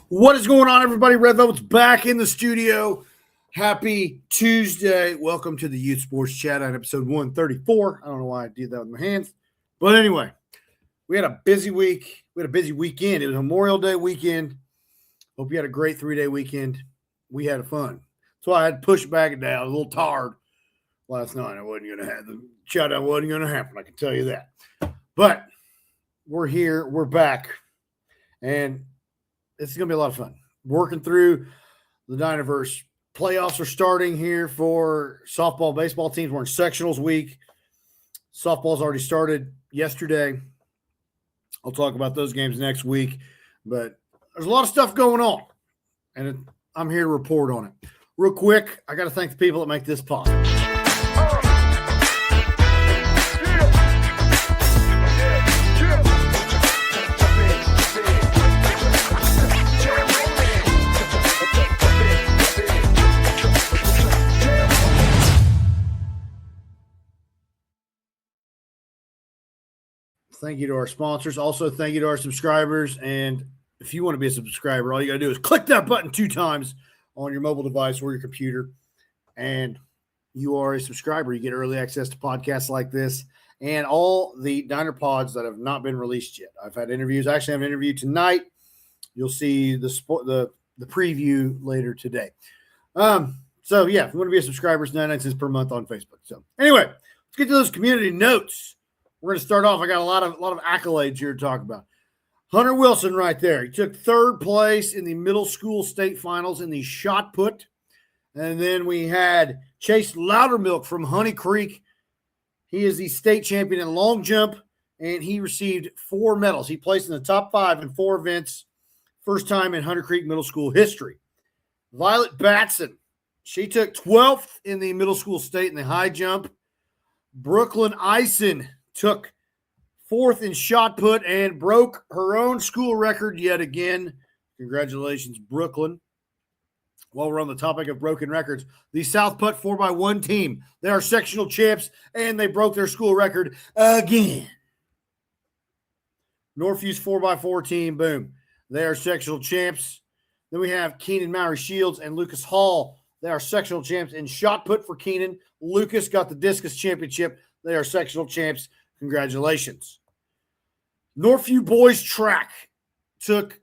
What is going on, everybody? Red Velvet's back in the studio. Happy Tuesday. Welcome to the Youth Sports Chat on episode 134. I don't know why I did that with my hands. But anyway, we had a busy week. We had a busy weekend. It was Memorial Day weekend. Hope you had a great 3-day weekend. We had fun. That's why I had to push back down. I was a little tired last night. I wasn't going to have the Chowdown wasn't going to happen. I can tell you that. But we're here. We're back. And it's going to be a lot of fun. Working through the Dinerverse. Playoffs are starting here for softball, baseball teams. We're in sectionals week. Softball's already started yesterday. I'll talk about those games next week. But there's a lot of stuff going on, and I'm here to report on it. Real quick, I got to thank the people that make this possible. Thank you to our sponsors. Also, thank you to our subscribers. And if you want to be a subscriber, all you got to do is click that button 2 times on your mobile device or your computer, and you are a subscriber. You get early access to podcasts like this and all the Diner Pods that have not been released yet. I've had interviews. I actually have an interview tonight. You'll see the preview later today. So, yeah, if you want to be a subscriber, it's 99 cents per month on Facebook. So, anyway, let's get to those community notes. We're going to start off. I got a lot of accolades here to talk about. Hunter Wilson right there. He took 3rd place in the middle school state finals in the shot put. And then we had Chase Loudermilk from Honey Creek. He is the state champion in long jump, and he received 4 medals. He placed in the top 5 in 4 events. First time in Hunter Creek middle school history. Violet Batson. She took 12th in the middle school state in the high jump. Brooklyn Eisen took 4th in shot put and broke her own school record yet again. Congratulations, Brooklyn. While we're on the topic of broken records, the South Putt 4x1 team, they are sectional champs, and they broke their school record again. Northview's 4x4 team, boom. They are sectional champs. Then we have Keenan Mowry Shields and Lucas Hall. They are sectional champs in shot put for Keenan. Lucas got the discus championship. They are sectional champs. Congratulations. Northview boys track took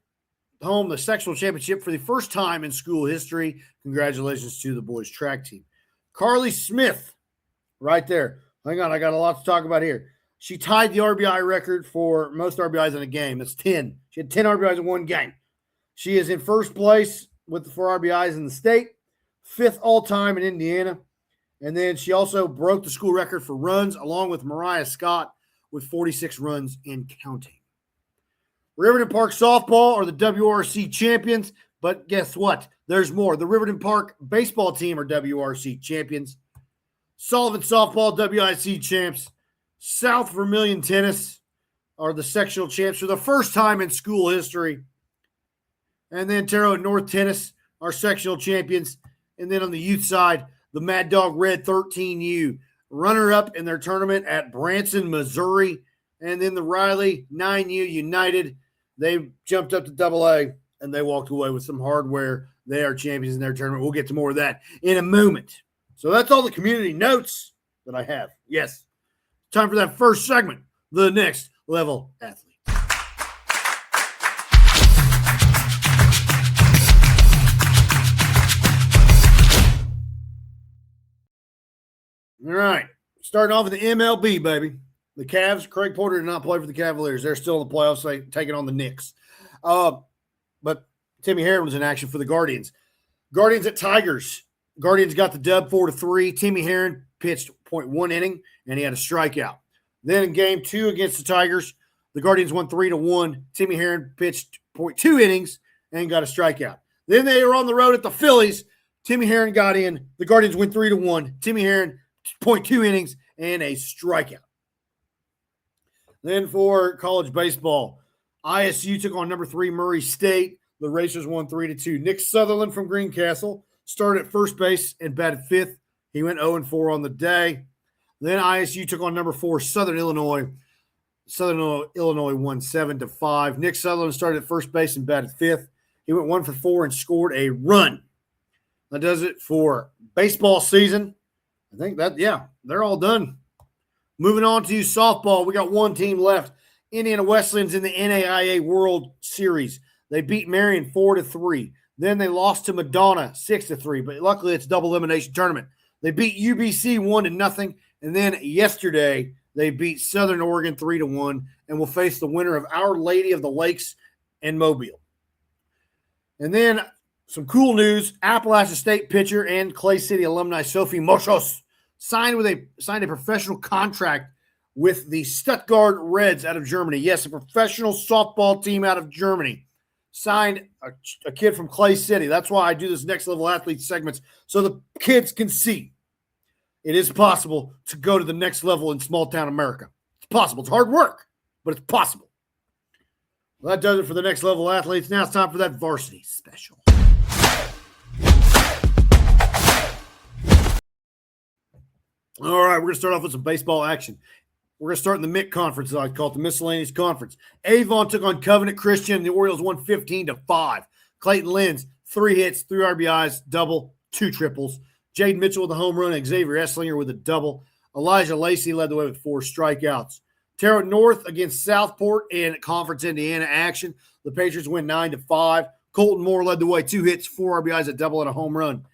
home the sectional championship for the first time in school history. Congratulations to the boys track team. Carly Smith, right there. Hang on, I got a lot to talk about here. She tied the RBI record for most RBIs in a game. That's 10. She had 10 RBIs in one game. She is in first place with the 4 RBIs in the state, 5th all-time in Indiana. And then she also broke the school record for runs along with Mariah Scott with 46 runs and counting. Riverton Park softball are the WRC champions, but guess what? There's more. The Riverton Park baseball team are WRC champions. Sullivan softball, WIC champs. South Vermilion tennis are the sectional champs for the first time in school history. And then Terre Haute North tennis are sectional champions. And then on the youth side, the Mad Dog Red 13U, runner-up in their tournament at Branson, Missouri. And then the Riley 9U United, they jumped up to AA, and they walked away with some hardware. They are champions in their tournament. We'll get to more of that in a moment. So that's all the community notes that I have. Yes, time for that first segment, the Next Level Athlete. All right, starting off with the MLB, baby. The Cavs, Craig Porter did not play for the Cavaliers. They're still in the playoffs, taking on the Knicks. But Timmy Herron was in action for the Guardians. Guardians at Tigers. Guardians got the dub 4-3. Timmy Herron pitched 0.1 inning, and he had a strikeout. Then in game 2 against the Tigers, the Guardians won 3-1. Timmy Herron pitched 0.2 innings and got a strikeout. Then they were on the road at the Phillies. Timmy Herron got in. The Guardians win 3-1. Timmy Herron, 0.2 innings and a strikeout. Then for college baseball, ISU took on number 3 Murray State. The Racers won 3-2. Nick Sutherland from Greencastle started at first base and batted 5th. He went 0-4 on the day. Then ISU took on number 4 Southern Illinois. Southern Illinois won 7-5. Nick Sutherland started at first base and batted 5th. He went 1-for-4 and scored a run. That does it for baseball season. I think that, yeah, they're all done. Moving on to softball, we got one team left. Indiana Wesleyan's in the NAIA World Series. They beat Marion 4-3. Then they lost to Madonna 6-3, but luckily it's a double elimination tournament. They beat UBC 1-0, and then yesterday they beat Southern Oregon 3-1 and will face the winner of Our Lady of the Lakes and Mobile. And then some cool news, Appalachian State pitcher and Clay City alumni Sophie Moschos signed a professional contract with the Stuttgart Reds out of Germany. Yes, a professional softball team out of Germany signed a kid from Clay City. That's why I do this next level athlete segments, so the kids can see it is possible to go to the next level in small town America. It's possible. It's hard work, but it's possible. Well, that does it for the next level athletes. Now it's time for that varsity special. All right, we're going to start off with some baseball action. We're going to start in the MIC conference, as I call it, the miscellaneous conference. Avon took on Covenant Christian, and the Orioles won 15-5. Clayton Lenz, 3 hits, 3 RBIs, double, 2 triples. Jaden Mitchell with a home run, Xavier Esslinger with a double. Elijah Lacey led the way with 4 strikeouts. Terre North against Southport in Conference Indiana action. The Patriots win 9-5. Colton Moore led the way, 2 hits, 4 RBIs, a double, and a home run.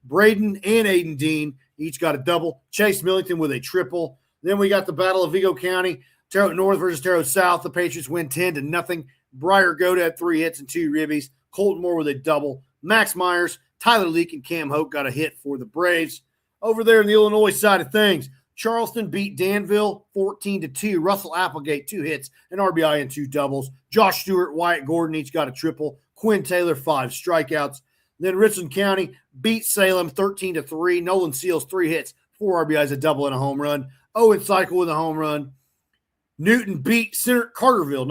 Braden and Aiden Dean each got a double. Chase Millington with a triple. Then we got the Battle of Vigo County. Terre North versus Terre South. The Patriots win 10-0. Briar Goda had 3 hits and 2 ribbies. Colton Moore with a double. Max Myers, Tyler Leak, and Cam Hoke got a hit for the Braves. Over there in the Illinois side of things, Charleston beat Danville 14-2. Russell Applegate, 2 hits, an RBI, and 2 doubles. Josh Stewart, Wyatt Gordon each got a triple. Quinn Taylor, 5 strikeouts. Then Richland County beat Salem 13-3. Nolan Seals, 3 hits, 4 RBIs, a double, and a home run. Owen Cycle with a home run. Newton beat Carterville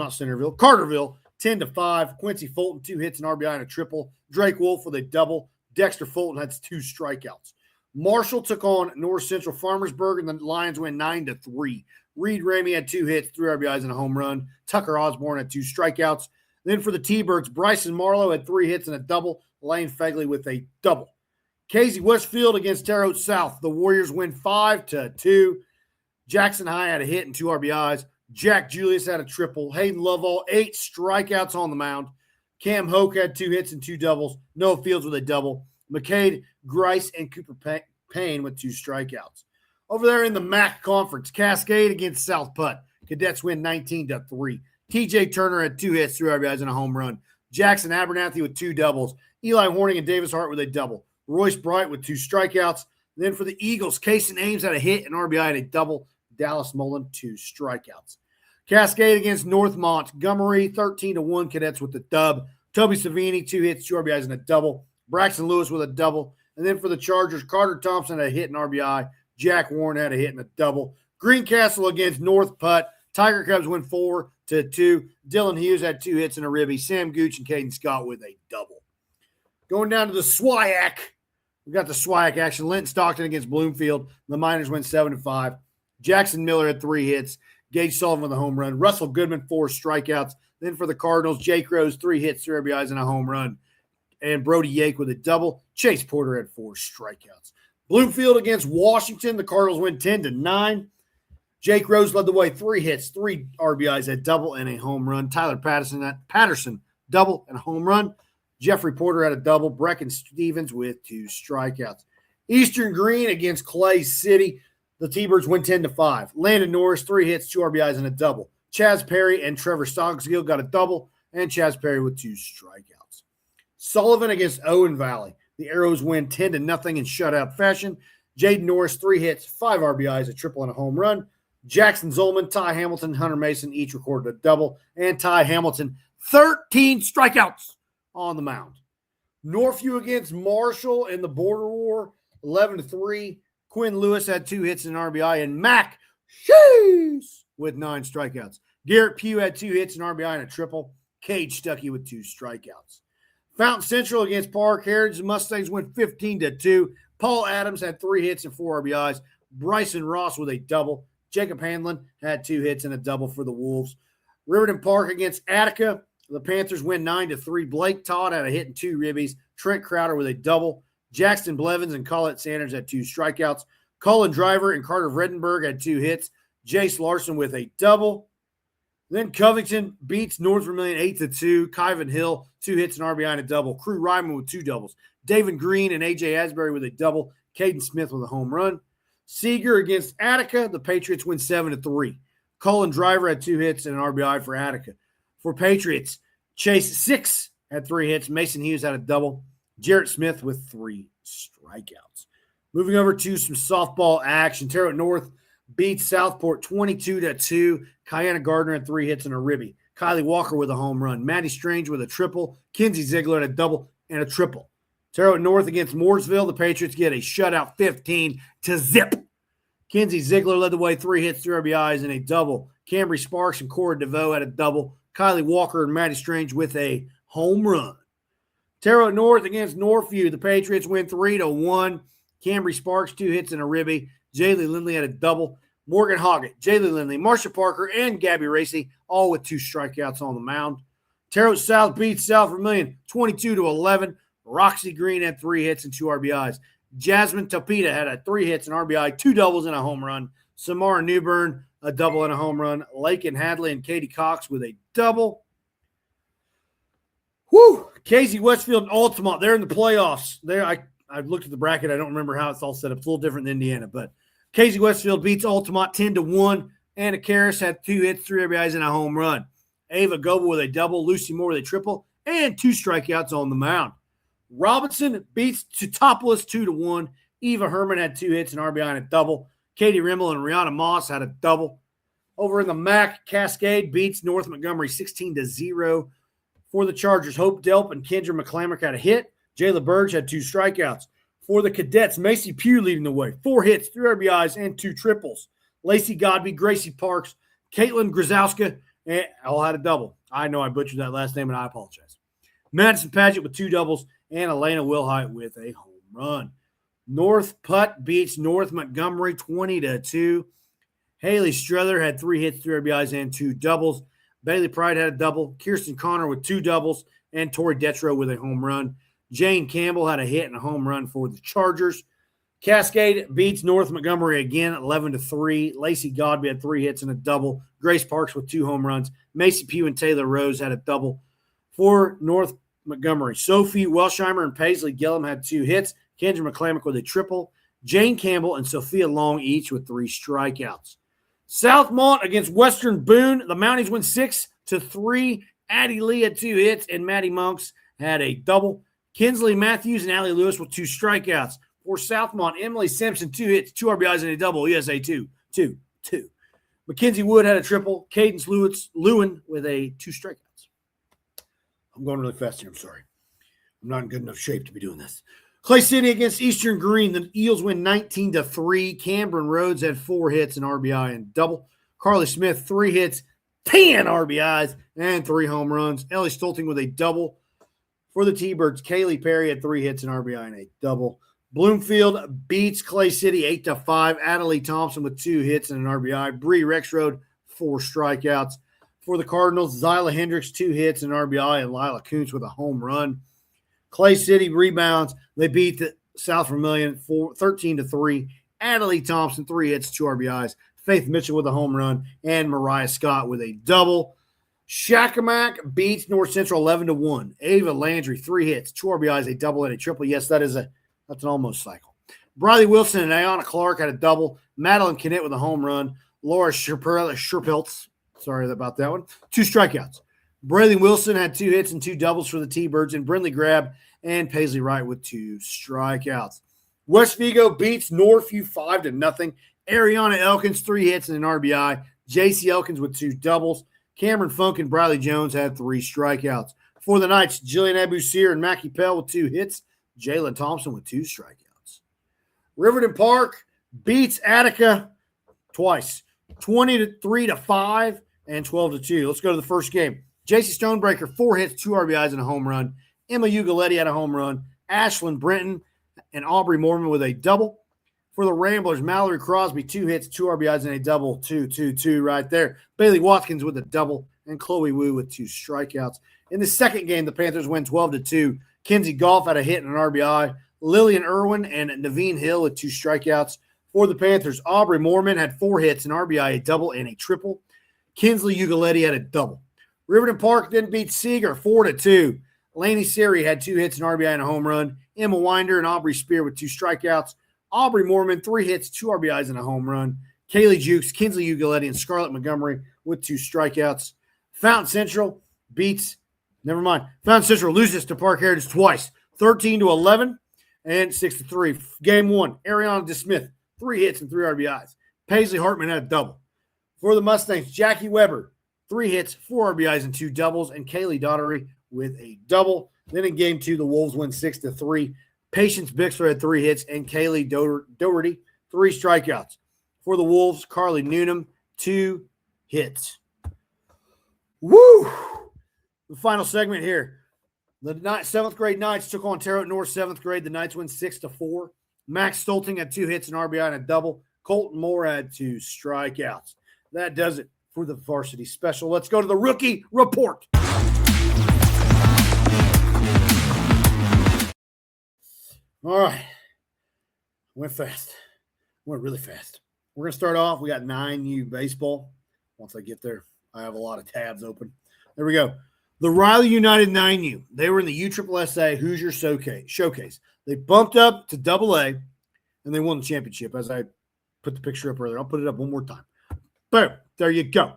10-5. Quincy Fulton, 2 hits, an RBI, and a triple. Drake Wolf with a double. Dexter Fulton had 2 strikeouts. Marshall took on North Central Farmersburg, and the Lions win 9-3. Reed Ramey had 2 hits, 3 RBIs, and a home run. Tucker Osborne had 2 strikeouts. Then for the T-Birds, Bryson Marlowe had 3 hits and a double. Lane Fagley with a double. Casey Westfield against Terre Haute South. The Warriors win 5-2. Jackson High had a hit and 2 RBIs. Jack Julius had a triple. Hayden Lovell, 8 strikeouts on the mound. Cam Hoke had 2 hits and 2 doubles. Noah Fields with a double. McCade, Grice, and Cooper Payne with 2 strikeouts. Over there in the MAC Conference, Cascade against South Putt. Cadets win 19-3. TJ Turner had 2 hits, 3 RBIs, and a home run. Jackson Abernathy with 2 doubles. Eli Horning and Davis Hart with a double. Royce Bright with 2 strikeouts. Then for the Eagles, Kason Ames had a hit, an RBI, and a double. Dallas Mullen, 2 strikeouts. Cascade against North Montgomery, 13-1. Cadets with the dub. Toby Savini, 2 hits, 2 RBIs, and a double. Braxton Lewis with a double. And then for the Chargers, Carter Thompson had a hit and RBI. Jack Warren had a hit and a double. Greencastle against North Putt. Tiger Cubs win 4-2. Dylan Hughes had 2 hits and a ribby. Sam Gooch and Caden Scott with a double. Going down to the SWIAC. We got the SWIAC action. Linton Stockton against Bloomfield. The Miners went 7-5. Jackson Miller had 3 hits. Gage Sullivan with a home run. Russell Goodman, 4 strikeouts. Then for the Cardinals, Jake Rose, 3 hits, 3 RBIs, and a home run. And Brody Yake with a double. Chase Porter had 4 strikeouts. Bloomfield against Washington. The Cardinals win 10-9. Jake Rose led the way, 3 hits, 3 RBIs, a double, and a home run. Tyler Patterson, double and a home run. Jeffrey Porter had a double. Brecken Stevens with 2 strikeouts. Eastern Green against Clay City. The T-Birds win 10-5. Landon Norris, 3 hits, 2 RBIs, and a double. Chaz Perry and Trevor Stoggsgill got a double, and Chaz Perry with 2 strikeouts. Sullivan against Owen Valley. The Arrows win 10-0 in shutout fashion. Jaden Norris, 3 hits, 5 RBIs, a triple, and a home run. Jackson Zolman, Ty Hamilton, Hunter Mason each recorded a double, and Ty Hamilton, 13 strikeouts on the mound. Northview against Marshall in the Border War, 11-3. Quinn Lewis had 2 hits and an RBI, and Mac with 9 strikeouts. Garrett Pugh had 2 hits, an RBI, and a triple. Cage Stuckey with 2 strikeouts. Fountain Central against Park Heritage. The Mustangs went 15-2. Paul Adams had 3 hits and 4 RBIs. Bryson Ross with a double. Jacob Hanlon had 2 hits and a double for the Wolves. Riverton Park against Attica. The Panthers win 9-3. Blake Todd had a hit and 2 ribbies. Trent Crowder with a double. Jackson Blevins and Collette Sanders had 2 strikeouts. Colin Driver and Carter Vredenberg had 2 hits. Jace Larson with a double. Then Covington beats North Vermilion 8-2. Kyvan Hill, 2 hits, and RBI, and a double. Crew Ryman with 2 doubles. David Green and A.J. Asbury with a double. Caden Smith with a home run. Seeger against Attica. The Patriots win 7-3. Colin Driver had 2 hits and an RBI for Attica. For Patriots, Chase Six had 3 hits. Mason Hughes had a double. Jarrett Smith with 3 strikeouts. Moving over to some softball action. Terre Haute North beats Southport 22-2. Kiana Gardner had 3 hits and a ribby. Kylie Walker with a home run. Maddie Strange with a triple. Kinsey Ziegler had a double and a triple. Terre Haute North against Mooresville. The Patriots get a shutout 15-0. Kinsey Ziegler led the way, 3 hits, 3 RBIs, and a double. Cambry Sparks and Cora DeVoe had a double. Kylie Walker and Maddie Strange with a home run. Terre Haute North against Northview. The Patriots win 3-1. Cambry Sparks, 2 hits and a ribby. Jaylee Lindley had a double. Morgan Hoggett, Jaylee Lindley, Marsha Parker, and Gabby Racy, all with 2 strikeouts on the mound. Terre Haute South beats South Vermilion 22-11. Roxy Green had 3 hits and 2 RBIs. Jasmine Topita had a 3 hits and RBI, 2 doubles and a home run. Samara Newbern, a double and a home run. Lakin Hadley and Katie Cox with a double. Whew! Casey Westfield and Altamont, they're in the playoffs. I looked at the bracket. I don't remember how it's all set up. It's a little different than Indiana, but Casey Westfield beats Altamont 10-1. Anna Karras had 2 hits, 3 RBIs, and a home run. Ava Goebel with a double. Lucy Moore with a triple, and 2 strikeouts on the mound. Robinson beats Teutopolis 2-1. Eva Herman had 2 hits, an RBI, and a double. Katie Rimmel and Rihanna Moss had a double. Over in the MAC, Cascade beats North Montgomery 16-0. For the Chargers, Hope Delp and Kendra McClamrick had a hit. Jayla Burge had 2 strikeouts. For the Cadets, Macy Pugh leading the way. 4 hits, 3 RBIs, and 2 triples. Lacey Godby, Gracie Parks, Caitlin Grzowska, and all had a double. I know I butchered that last name, and I apologize. Madison Paget with 2 doubles, and Elena Wilhite with a home run. North Putt beats North Montgomery 20-2. Haley Struther had 3 hits, 3 RBIs, and 2 doubles. Bailey Pride had a double. Kirsten Connor with 2 doubles, and Tori Detro with a home run. Jane Campbell had a hit and a home run for the Chargers. Cascade beats North Montgomery again 11-3. Lacey Godby had 3 hits and a double. Grace Parks with 2 home runs. Macy Pugh and Taylor Rose had a double for North Montgomery. Sophie Welsheimer and Paisley Gillum had 2 hits. Kendra McClamick with a triple. Jane Campbell and Sophia Long each with 3 strikeouts. Southmont against Western Boone. The Mounties win 6-3. Addie Lee had 2 hits, and Maddie Monks had a double. Kinsley Matthews and Allie Lewis with 2 strikeouts. For Southmont, Emily Simpson, 2 hits, 2 RBIs, and a double. ESA 2. Mackenzie Wood had a triple. Cadence Lewin with 2 strikeouts. I'm going really fast here. I'm sorry. I'm not in good enough shape to be doing this. Clay City against Eastern Green. The Eels win 19-3. Cameron Rhodes had 4 hits, an RBI, and double. Carly Smith, 3 hits, 10 RBIs, and 3 home runs. Ellie Stolting with a double. For the T-Birds, Kaylee Perry had 3 hits, an RBI, and a double. Bloomfield beats Clay City 8-5. Adelie Thompson with 2 hits and an RBI. Bree Rexroad, 4 strikeouts. For the Cardinals, Zyla Hendricks, 2 hits and RBI, and Lila Kuntz with a home run. Clay City rebounds. They beat the South Vermilion 13-3. Adelie Thompson, 3 hits, 2 RBIs. Faith Mitchell with a home run, and Mariah Scott with a double. Shakamak beats North Central 11-1. Ava Landry, 3 hits, 2 RBIs, a double, and a triple. Yes, that's an almost cycle. Briley Wilson and Ayana Clark had a double. Madeline Kinnett with a home run. Laura Sherpiltz, sorry about that one, 2 strikeouts. Braylon Wilson had 2 hits and 2 doubles for the T-Birds, and Brindley Grab and Paisley Wright with 2 strikeouts. West Vigo beats Northview 5-0. Ariana Elkins, 3 hits and an RBI. J.C. Elkins with 2 doubles. Cameron Funk and Briley Jones had 3 strikeouts. For the Knights, Jillian Abusir and Mackie Pell with 2 hits. Jalen Thompson with 2 strikeouts. Riverton Park beats Attica twice, 20-3-5. and 12-2. Let's go to the first game. JC Stonebreaker, 4 hits, 2 RBIs, and a home run. Emma Ugaletti had a home run. Ashlyn Brenton and Aubrey Mormon with a double. For the Ramblers, Mallory Crosby, 2 hits, 2 RBIs, and a double. 2-2-2 right there. Bailey Watkins with a double, and Chloe Wu with 2 strikeouts. In the second game, the Panthers win 12-2. Kenzie Goff had a hit and an RBI. Lillian Irwin and Naveen Hill with 2 strikeouts. For the Panthers, Aubrey Mormon had 4 hits, an RBI, a double, and a triple. Kinsley Ugaletti had a double. Riverton Park then beat Seeger 4-2. Laney Siri had 2 hits, an RBI, and a home run. Emma Winder and Aubrey Spear with 2 strikeouts. Aubrey Mormon, 3 hits, 2 RBIs, and a home run. Kaylee Jukes, Kinsley Ugaletti, and Scarlett Montgomery with 2 strikeouts. Fountain Central loses to Park Heritage twice, 13-11 and 6-3. Game 1, Ariana DeSmith, 3 hits and 3 RBIs. Paisley Hartman had a double. For the Mustangs, Jackie Weber, 3 hits, 4 RBIs, and 2 doubles, and Kaylee Daughtery with a double. Then in Game 2, the Wolves win 6-3. Patience Bixler had 3 hits, and Kaylee Doherty, 3 strikeouts. For the Wolves, Carly Noonan, 2 hits. Woo! The final segment here. The 7th grade Knights took on Terre Haute North 7th grade. The Knights win 6-4. Max Stolting had 2 hits, an RBI, and a double. Colton Moore had 2 strikeouts. That does it for the varsity special. Let's go to the rookie report. All right. Went fast. Went really fast. We're going to start off. We got 9U baseball. Once I get there, I have a lot of tabs open. There we go. The Riley United 9U. They were in the USSSA Hoosier Showcase. They bumped up to AA, and they won the championship, as I put the picture up earlier. I'll put it up one more time. Boom. There you go.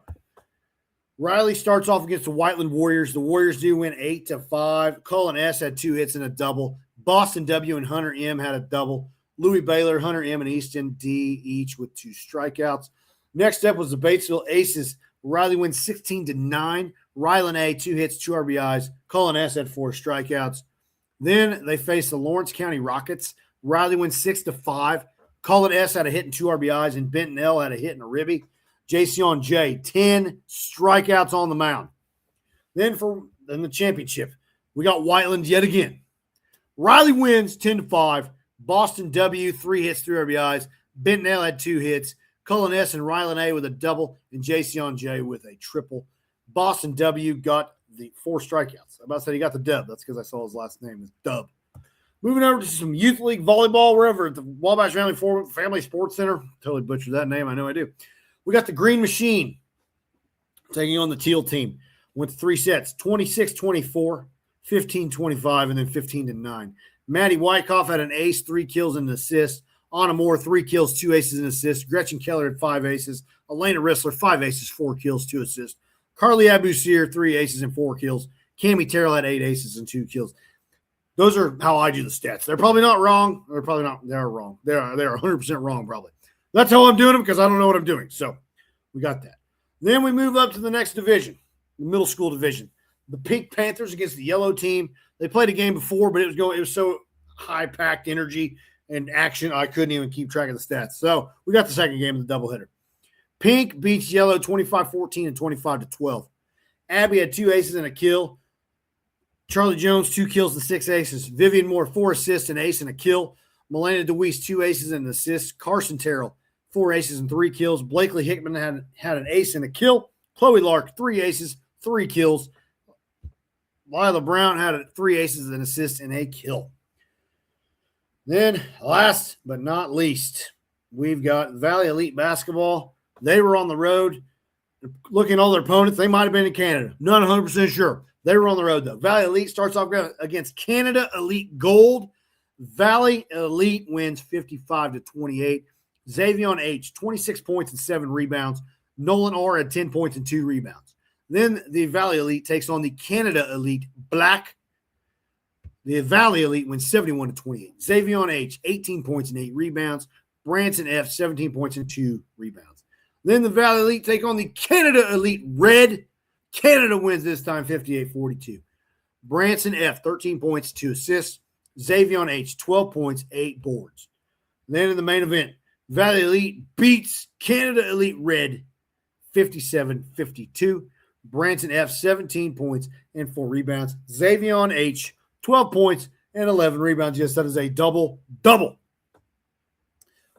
Riley starts off against the Whiteland Warriors. The Warriors do win 8-5. Cullen S. had 2 hits and a double. Boston W. and Hunter M. had a double. Louis Baylor, Hunter M. and Easton D. each with 2 strikeouts. Next up was the Batesville Aces. Riley wins 16-9. Rylan A. 2 hits, 2 RBIs. Cullen S. had 4 strikeouts. Then they faced the Lawrence County Rockets. Riley wins 6-5. Cullen S. had a hit and 2 RBIs, and Benton L. had a hit and a ribby. Jason J. 10 strikeouts on the mound. Then in the championship, we got Whiteland yet again. Riley wins 10-5. Boston W, 3 hits, 3 RBIs. Benton L. had 2 hits. Cullen S. and Rylan A. with a double, and Jason J. with a triple. Boston W. got the 4 strikeouts. I'm about to say he got the dub. That's because I saw his last name is Dub. Moving over to some youth league volleyball. We're over at the Wabash Family Sports Center. Totally butchered that name. I know I do. We got the Green Machine taking on the Teal team. Went 3 sets, 26-24, 15-25, and then 15-9. Maddie Wyckoff had an ace, 3 kills and an assist. Anna Moore, 3 kills, 2 aces and assists. Gretchen Keller had 5 aces. Elena Rissler, 5 aces, 4 kills, 2 assists. Carly Abusir, 3 aces and 4 kills. Cammie Terrell had 8 aces and 2 kills. Those are how I do the stats. They're probably not wrong. They're probably not. They're wrong. They're 100% wrong probably. That's how I'm doing them because I don't know what I'm doing. So we got that. Then we move up to the next division, the middle school division. The Pink Panthers against the yellow team. They played a game before, but it was so high-packed energy and action, I couldn't even keep track of the stats. So we got the second game of the doubleheader. Pink beats yellow 25-14 and 25-12. Abby had 2 aces and a kill. Charlie Jones, 2 kills and 6 aces. Vivian Moore, 4 assists, an ace and a kill. Melena DeWeese, 2 aces and an assist. Carson Terrell, 4 aces and 3 kills. Blakely Hickman had an ace and a kill. Chloe Lark, 3 aces, 3 kills. Lila Brown had 3 aces, an assist, and a kill. Then, last but not least, we've got Valley Elite Basketball. They were on the road. Looking at all their opponents, they might have been in Canada. Not 100% sure. They were on the road, though. Valley Elite starts off against Canada Elite Gold. Valley Elite wins 55-28. Xavion H, 26 points and 7 rebounds. Nolan R had 10 points and 2 rebounds. Then the Valley Elite takes on the Canada Elite Black. The Valley Elite wins 71-28. Xavion H, 18 points and 8 rebounds. Branson F, 17 points and 2 rebounds. Then the Valley Elite take on the Canada Elite Red. Canada wins this time 58-42. Branson F, 13 points, 2 assists. Xavion H, 12 points, 8 boards. Then in the main event, Valley Elite beats Canada Elite Red 57-52. Branson F, 17 points and 4 rebounds. Xavion H, 12 points and 11 rebounds. Yes, that is a double-double.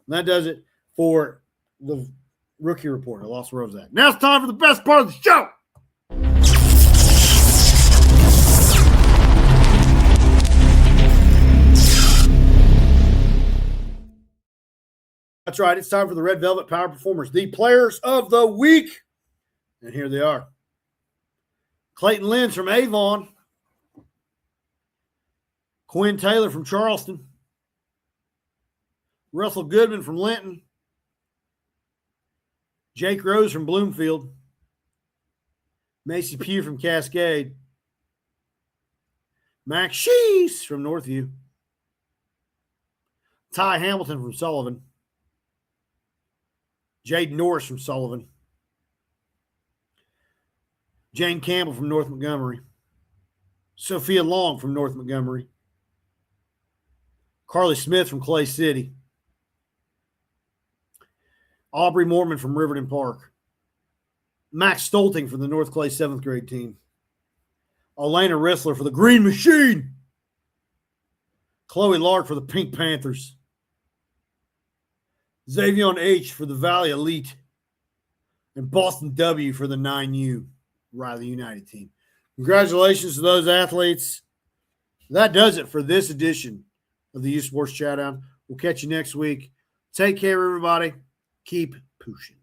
That does it for the rookie report. I lost where I was at. Now it's time for the best part of the show. That's right. It's time for the Red Velvet Power Performers, the players of the week. And here they are. Clayton Lynch from Avon. Quinn Taylor from Charleston. Russell Goodman from Linton. Jake Rose from Bloomfield. Macy Pugh from Cascade. Max Shees from Northview. Ty Hamilton from Sullivan. Jaden Norris from Sullivan. Jane Campbell from North Montgomery. Sophia Long from North Montgomery. Carly Smith from Clay City. Aubrey Mormon from Riverton Park. Max Stolting from the North Clay 7th grade team. Elena Rissler for the Green Machine. Chloe Lark for the Pink Panthers. Xavion H for the Valley Elite. And Boston W for the 9U Riley United team. Congratulations to those athletes. That does it for this edition of the U Sports Chowdown. We'll catch you next week. Take care, everybody. Keep pushing.